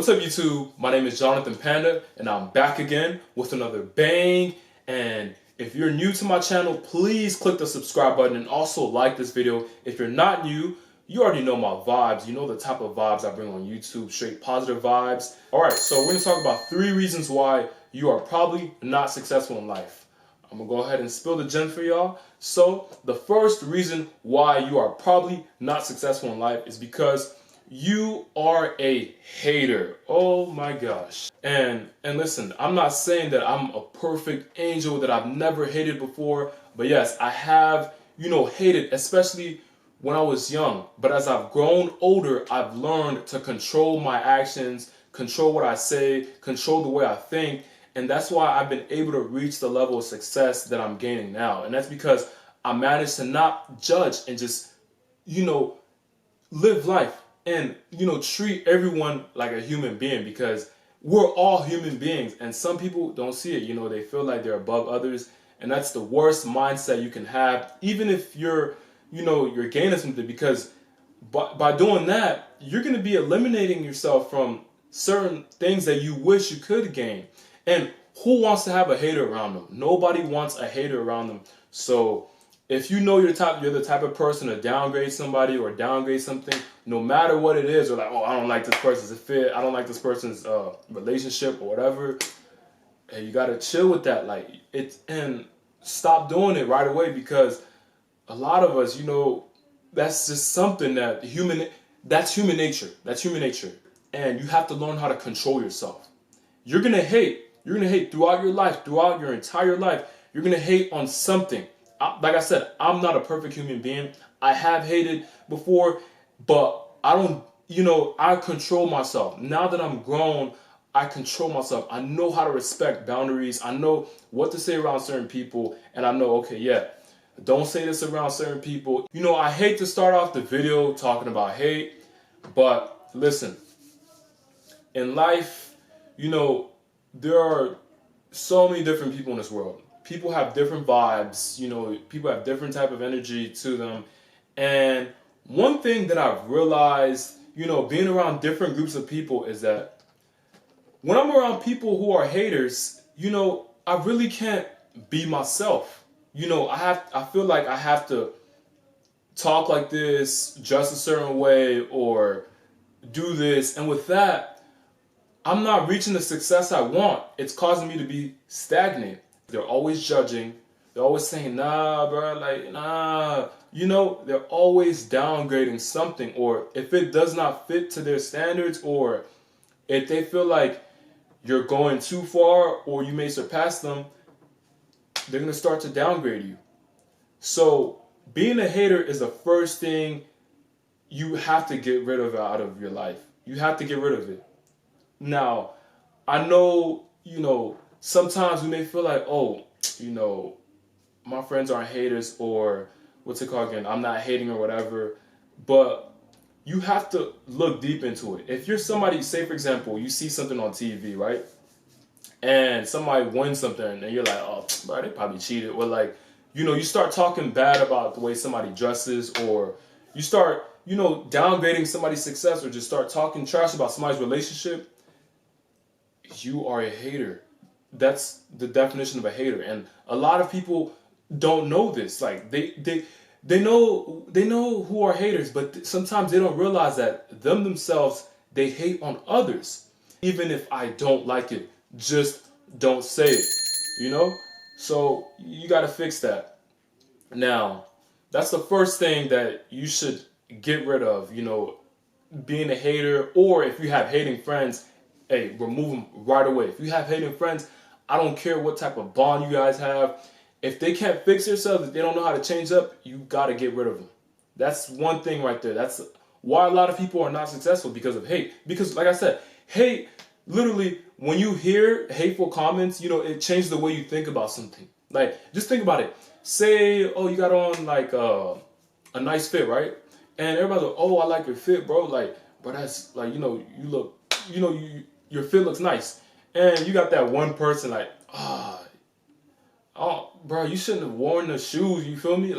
What's up YouTube? My name is Jonathan Panda and I'm back again with another bang. And if you're new to my channel, please click the subscribe button and also like this video. If you're not new, you already know my vibes. You know the type of vibes I bring on YouTube, straight positive vibes. Alright, so we're going to talk about 3 reasons why you are probably not successful in life. I'm going to go ahead and spill the gem for y'all. So the first reason why you are probably not successful in life is because you are a hater. Oh my gosh. And listen, I'm not saying that I'm a perfect angel, that I've never hated before, but yes, I have, hated, especially when I was young. But as I've grown older, I've learned to control my actions, control what I say, control the way I think, and that's why I've been able to reach the level of success that I'm gaining now. And that's because I managed to not judge and just, live life. And, treat everyone like a human being, because we're all human beings. And some people don't see it. They feel like they're above others. And that's the worst mindset you can have, even if you're gaining something, because by doing that, you're going to be eliminating yourself from certain things that you wish you could gain. And who wants to have a hater around them? Nobody wants a hater around them. So if you know you're the type of person to downgrade somebody or downgrade something, no matter what it is, or like, oh, I don't like this person's fit, I don't like this person's relationship or whatever, and you gotta chill with that, and stop doing it right away, because a lot of us, that's just something that's human nature. That's human nature, and you have to learn how to control yourself. You're gonna hate throughout your life, throughout your entire life. You're gonna hate on something. Like I said, I'm not a perfect human being. I have hated before, but I don't, I control myself. Now that I'm grown, I control myself. I know how to respect boundaries. I know what to say around certain people. And I know, okay, yeah, don't say this around certain people. I hate to start off the video talking about hate, but listen, in life, there are so many different people in this world. People have different vibes, people have different type of energy to them. And one thing that I've realized, being around different groups of people, is that when I'm around people who are haters, I really can't be myself. I feel like I have to talk like this, dress a certain way, or do this. And with that, I'm not reaching the success I want. It's causing me to be stagnant. They're always judging. They're always saying, nah, bro, nah. They're always downgrading something. Or if it does not fit to their standards, or if they feel like you're going too far or you may surpass them, they're going to start to downgrade you. So being a hater is the first thing you have to get rid of out of your life. You have to get rid of it. Now, I know, sometimes we may feel like, oh, my friends aren't haters, or what's it called again? I'm not hating or whatever. But you have to look deep into it. If you're somebody, say for example, you see something on TV, right? And somebody wins something and you're like, oh, bro, they probably cheated. Or you start talking bad about the way somebody dresses, or you start, downgrading somebody's success, or just start talking trash about somebody's relationship, you are a hater. That's the definition of a hater. And a lot of people don't know this. They know who are haters, but sometimes they don't realize that themselves, they hate on others. Even if I don't like it, just don't say it, So you got to fix that. Now, that's the first thing that you should get rid of, being a hater. Or if you have hating friends, hey, remove them right away. If you have hating friends, I don't care what type of bond you guys have. If they can't fix themselves, if they don't know how to change up, you got to get rid of them. That's one thing right there. That's why a lot of people are not successful, because of hate. Because like I said, hate, literally, when you hear hateful comments, it changes the way you think about something. Just think about it. Say, oh, you got on a nice fit, right? And everybody's like, oh, I like your fit, bro. But that's you look, your fit looks nice. And you got that one person oh, bro, you shouldn't have worn the shoes, you feel me?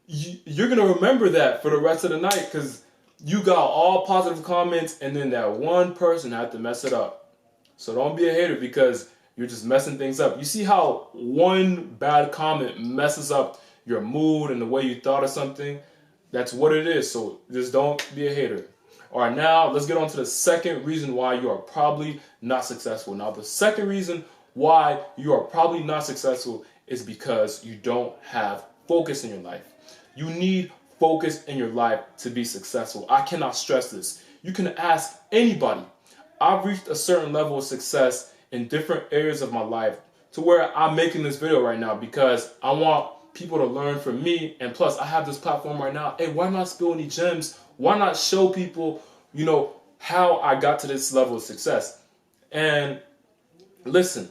You're going to remember that for the rest of the night, because you got all positive comments, and then that one person had to mess it up. So don't be a hater because you're just messing things up. You see how one bad comment messes up your mood and the way you thought of something? That's what it is. So just don't be a hater. All right, now let's get on to the second reason why you are probably not successful. Now, the second reason why you are probably not successful is because you don't have focus in your life. You need focus in your life to be successful. I cannot stress this. You can ask anybody. I've reached a certain level of success in different areas of my life to where I'm making this video right now because I want people to learn from me. And plus, I have this platform right now. Hey, why not spill any gems? Why not show people, how I got to this level of success? And listen,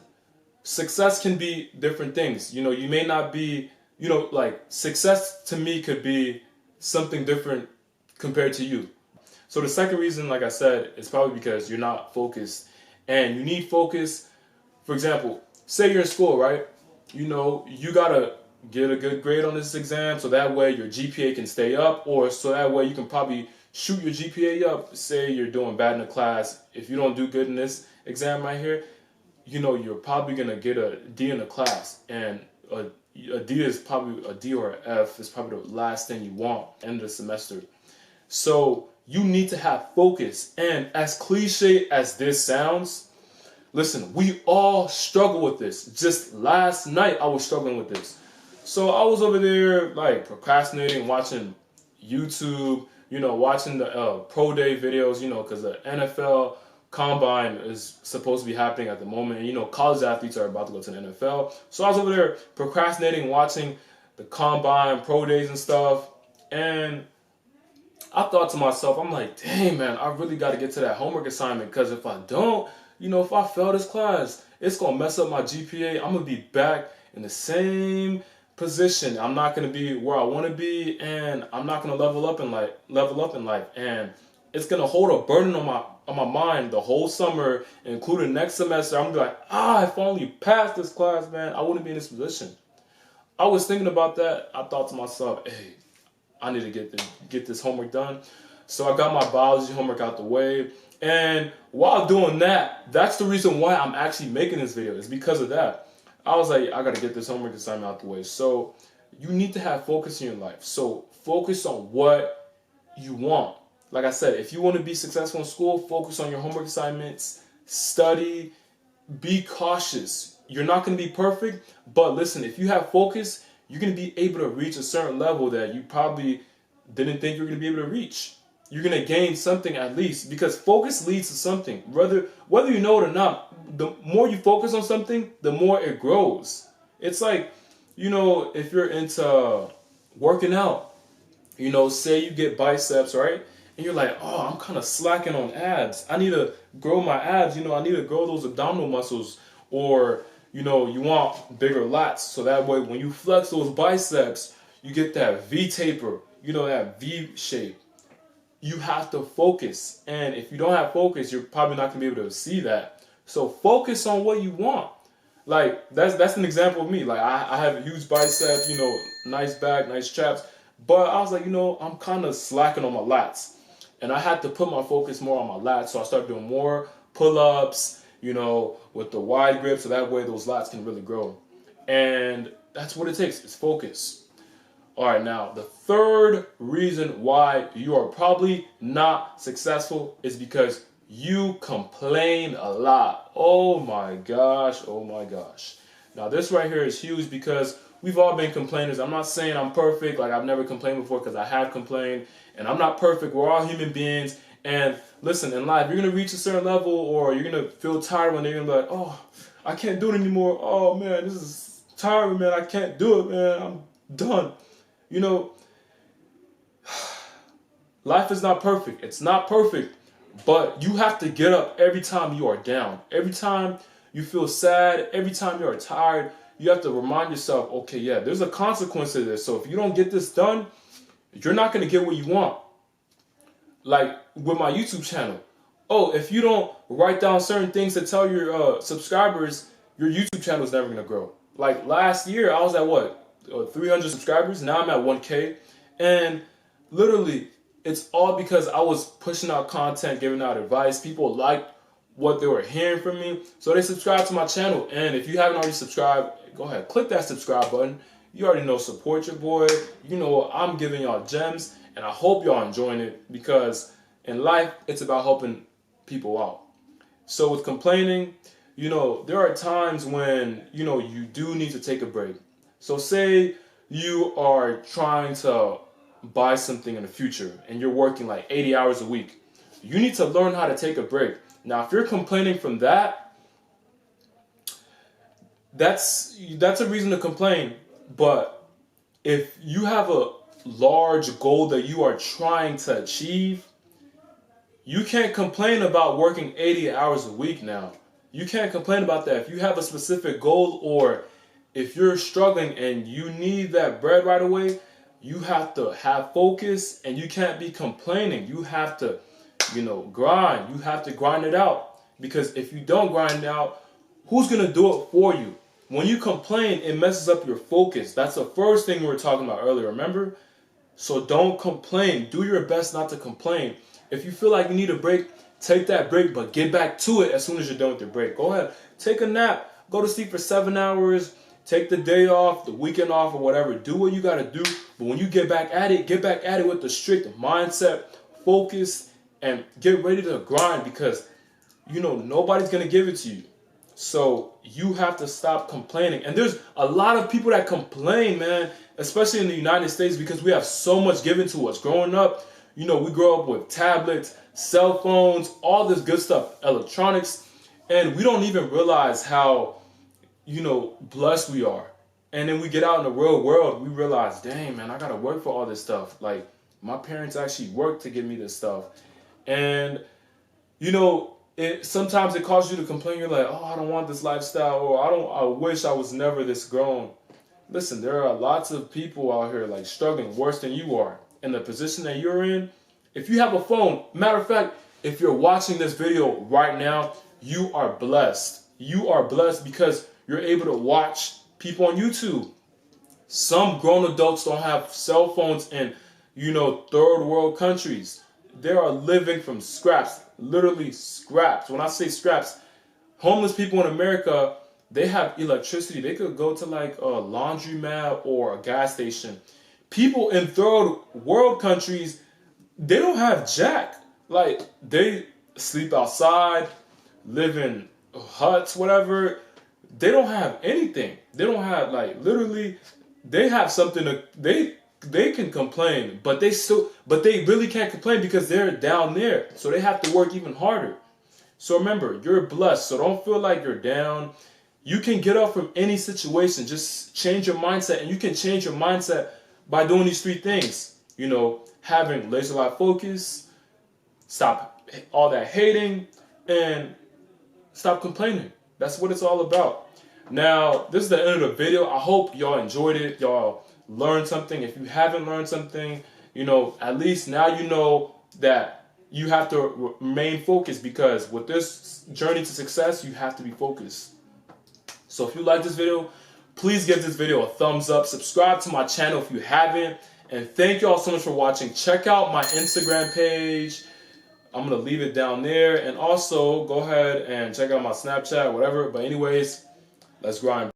success can be different things. You may not be, like success to me could be something different compared to you. So the second reason, like I said, is probably because you're not focused. And you need focus. For example, say you're in school, right? You gotta get a good grade on this exam so that way your GPA can stay up, or so that way you can probably shoot your GPA up. Say you're doing bad in the class. If you don't do good in this exam right here, you're probably gonna get a D in the class, and a D is probably a D or an F is probably the last thing you want end of the semester. So you need to have focus. And as cliche as this sounds, listen, we all struggle with this. Just last night, I was struggling with this. So I was over there like procrastinating, watching YouTube, watching the pro day videos, because the NFL combine is supposed to be happening at the moment. And, college athletes are about to go to the NFL. So I was over there procrastinating, watching the combine, pro days and stuff. And I thought to myself, I'm like, dang, man, I really got to get to that homework assignment because if I don't, if I fail this class, it's going to mess up my GPA. I'm going to be back in the same position. I'm not going to be where I want to be, and I'm not going to level up in life. And it's going to hold a burden on my mind the whole summer, including next semester. I'm going to be like, if I only passed this class, man, I wouldn't be in this position. I was thinking about that. I thought to myself, hey, I need to get this homework done. So I got my biology homework out the way. And while doing that, that's the reason why I'm actually making this video. It's because of that. I was like, I got to get this homework assignment out the way. So you need to have focus in your life. So focus on what you want. Like I said, if you want to be successful in school, focus on your homework assignments, study, be cautious. You're not going to be perfect, but listen, if you have focus, you're going to be able to reach a certain level that you probably didn't think you were going to be able to reach. You're going to gain something at least, because focus leads to something. Whether you know it or not, the more you focus on something, the more it grows. It's like, if you're into working out, say you get biceps, right? And you're like, oh, I'm kind of slacking on abs. I need to grow my abs. I need to grow those abdominal muscles. Or, you want bigger lats. So that way, when you flex those biceps, you get that V taper, that V shape. You have to focus. And if you don't have focus, you're probably not going to be able to see that. So focus on what you want. Like, that's an example of me. Like, I have a huge bicep, nice back, nice traps. But I was like, I'm kind of slacking on my lats. And I had to put my focus more on my lats. So I started doing more pull-ups, with the wide grip. So that way those lats can really grow. And that's what it takes. It's focus. All right, now, the third reason why you are probably not successful is because you complain a lot. Oh my gosh. Now, this right here is huge because we've all been complainers. I'm not saying I'm perfect. Like, I've never complained before because I have complained. And I'm not perfect. We're all human beings. And listen, in life, you're going to reach a certain level, or you're going to feel tired when you're going to be like, oh, I can't do it anymore. Oh, man, this is tiring, man. I can't do it, man. I'm done. Life is not perfect. It's not perfect. But you have to get up every time you are down. Every time you feel sad, every time you are tired, you have to remind yourself, okay, yeah, there's a consequence to this. So if you don't get this done, you're not going to get what you want. Like with my YouTube channel. Oh, if you don't write down certain things to tell your subscribers, your YouTube channel is never going to grow. Like last year, I was at 300 subscribers. Now I'm at 1K. And literally, it's all because I was pushing out content, giving out advice. People liked what they were hearing from me, so they subscribed to my channel. And if you haven't already subscribed, go ahead, click that subscribe button. You already know, support your boy. You know I'm giving y'all gems, and I hope y'all enjoying it, because in life, it's about helping people out. So with complaining, you know, there are times when, you know, you do need to take a break. So say you are trying to buy something in the future and you're working like 80 hours a week. You need to learn how to take a break. Now, if you're complaining from that, that's a reason to complain. But if you have a large goal that you are trying to achieve, you can't complain about working 80 hours a week now. You can't complain about that. If you have a specific goal, or if you're struggling and you need that bread right away, you have to have focus, and you can't be complaining. You have to, you know, grind. You have to grind it out, because if you don't grind it out, who's going to do it for you? When you complain, it messes up your focus. That's the first thing we were talking about earlier, remember? So don't complain. Do your best not to complain. If you feel like you need a break, take that break, but get back to it as soon as you're done with your break. Go ahead, take a nap, go to sleep for 7 hours, take the day off, the weekend off, or whatever. Do what you got to do. But when you get back at it with the strict mindset, focus, and get ready to grind, because, you know, nobody's going to give it to you. So you have to stop complaining. And there's a lot of people that complain, man, especially in the United States, because we have so much given to us. Growing up, you know, we grow up with tablets, cell phones, all this good stuff, electronics, and we don't even realize how, you know, blessed we are. And then we get out in the real world, we realize, dang, man, I got to work for all this stuff. Like, my parents actually worked to give me this stuff. And, you know, sometimes it causes you to complain. You're like, oh, I don't want this lifestyle, or I wish I was never this grown. Listen, there are lots of people out here like struggling worse than you are in the position that you're in. If you have a phone, matter of fact, if you're watching this video right now, you are blessed. You are blessed because you're able to watch people on YouTube. Some grown adults don't have cell phones in, you know, third world countries. They are living from scraps, literally scraps. When I say scraps, homeless people in America, they have electricity. They could go to like a laundromat or a gas station. People in third world countries, they don't have jack. Like, they sleep outside, live in huts, whatever. They don't have anything. They don't have, like, literally, they have something to, they can complain, but they really can't complain because they're down there. So they have to work even harder. So remember, you're blessed. So don't feel like you're down. You can get up from any situation. Just change your mindset, and you can change your mindset by doing these 3 things. You know, having laser-like focus, stop all that hating, and stop complaining. That's what it's all about. Now, this is the end of the video. I hope y'all enjoyed it. Y'all learned something. If you haven't learned something, you know, at least now you know that you have to remain focused, because with this journey to success, you have to be focused. So if you like this video, please give this video a thumbs up. Subscribe to my channel if you haven't. And thank you all so much for watching. Check out my Instagram page. I'm going to leave it down there. And also, go ahead and check out my Snapchat, whatever. But anyways, let's grind.